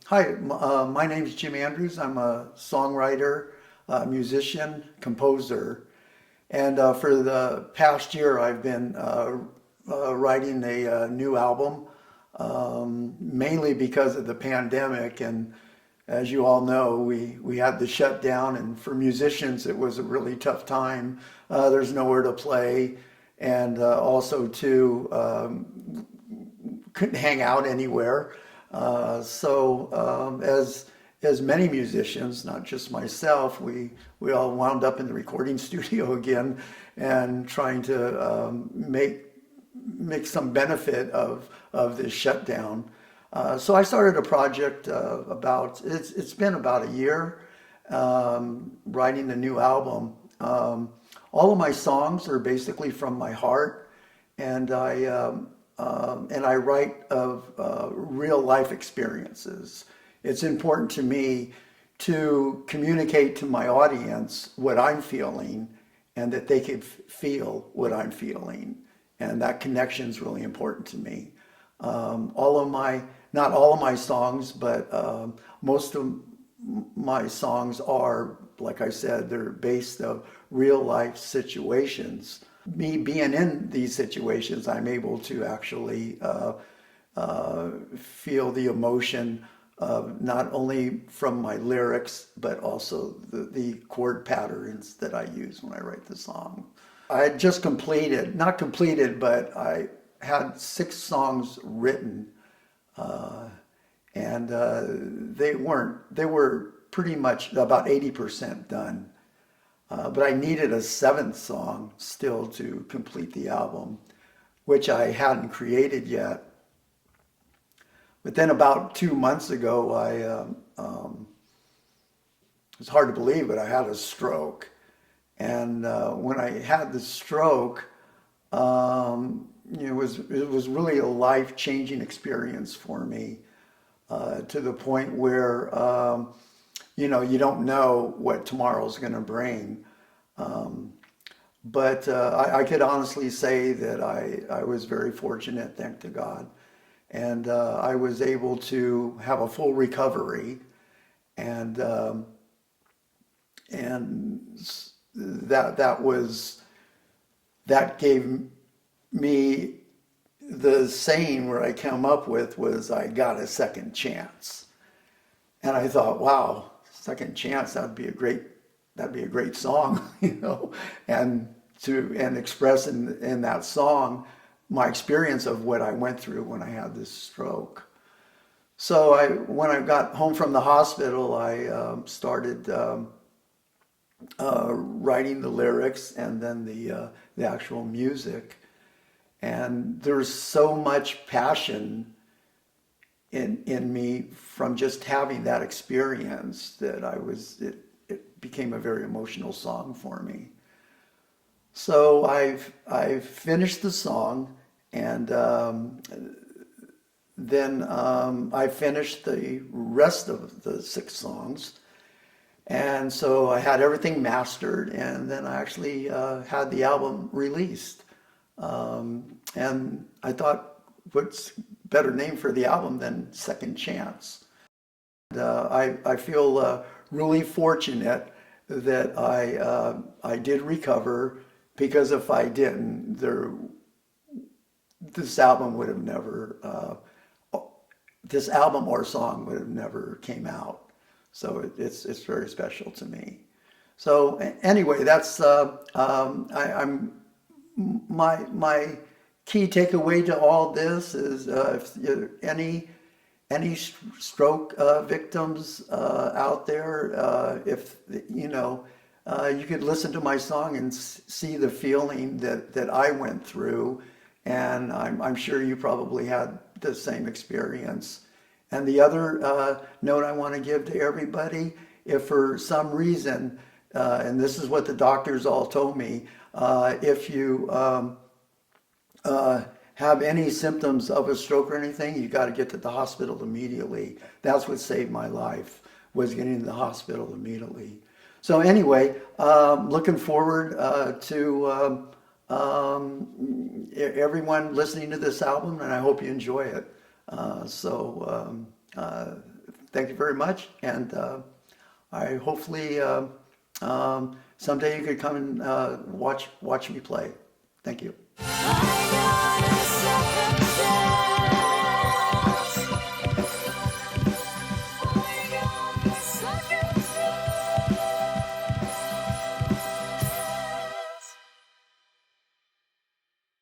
Hi, my name's Jim Andrews. I'm a songwriter, musician, composer, and for the past year I've been writing a new album, mainly because of the pandemic. And as you all know, we had the shutdown, and for musicians it was a really tough time. There's nowhere to play, and also too couldn't hang out anywhere. As many musicians, not just myself, we all wound up in the recording studio again and trying to make some benefit of this shutdown. So I started a project it's been about a year, writing a new album. All of my songs are basically from my heart, and I write of real life experiences. It's important to me to communicate to my audience what I'm feeling, and that they could feel what I'm feeling, and that connection is really important to me. All of my, not all of my songs, but most of my songs are, like I said, they're based of real life situations. Me being in these situations, I'm able to actually feel the emotion of not only from my lyrics, but also the chord patterns that I use when I write the song. I had just completed, not completed, but I had 6 songs written, and they were pretty much about 80% done. But I needed a 7th song still to complete the album, which I hadn't created yet. But then about 2 months ago, it's hard to believe, but I had a stroke. And when I had the stroke, it was really a life-changing experience for me, to the point where you don't know what tomorrow's going to bring. But I could honestly say that I was very fortunate, thank to God. And I was able to have a full recovery. And that gave me the saying where I came up with was, I got a second chance. And I thought, wow, second chance, that'd be a great song, and express in that song my experience of what I went through when I had this stroke. So when I got home from the hospital, I started writing the lyrics and then the actual music. And there's so much passion in me from just having that experience that it became a very emotional song for me. So I've finished the song, and then I finished the rest of the 6 songs. And so I had everything mastered, and then I actually had the album released. And I thought, what's better name for the album than Second Chance? And I feel really fortunate that I did recover, because if I didn't, this album would have never, this album or song would have never came out. So it's very special to me. So anyway, that's I'm my key takeaway to all this is, if any stroke victims out there, if you could listen to my song and see the feeling that I went through, and I'm sure you probably had the same experience. And the other note I want to give to everybody, if for some reason, and this is what the doctors all told me, if you have any symptoms of a stroke or anything, you got to get to the hospital immediately. That's what saved my life, was getting to the hospital immediately. So anyway, looking forward to everyone listening to this album, and I hope you enjoy it. thank you very much, and I hopefully someday you could come and watch me play. Thank you.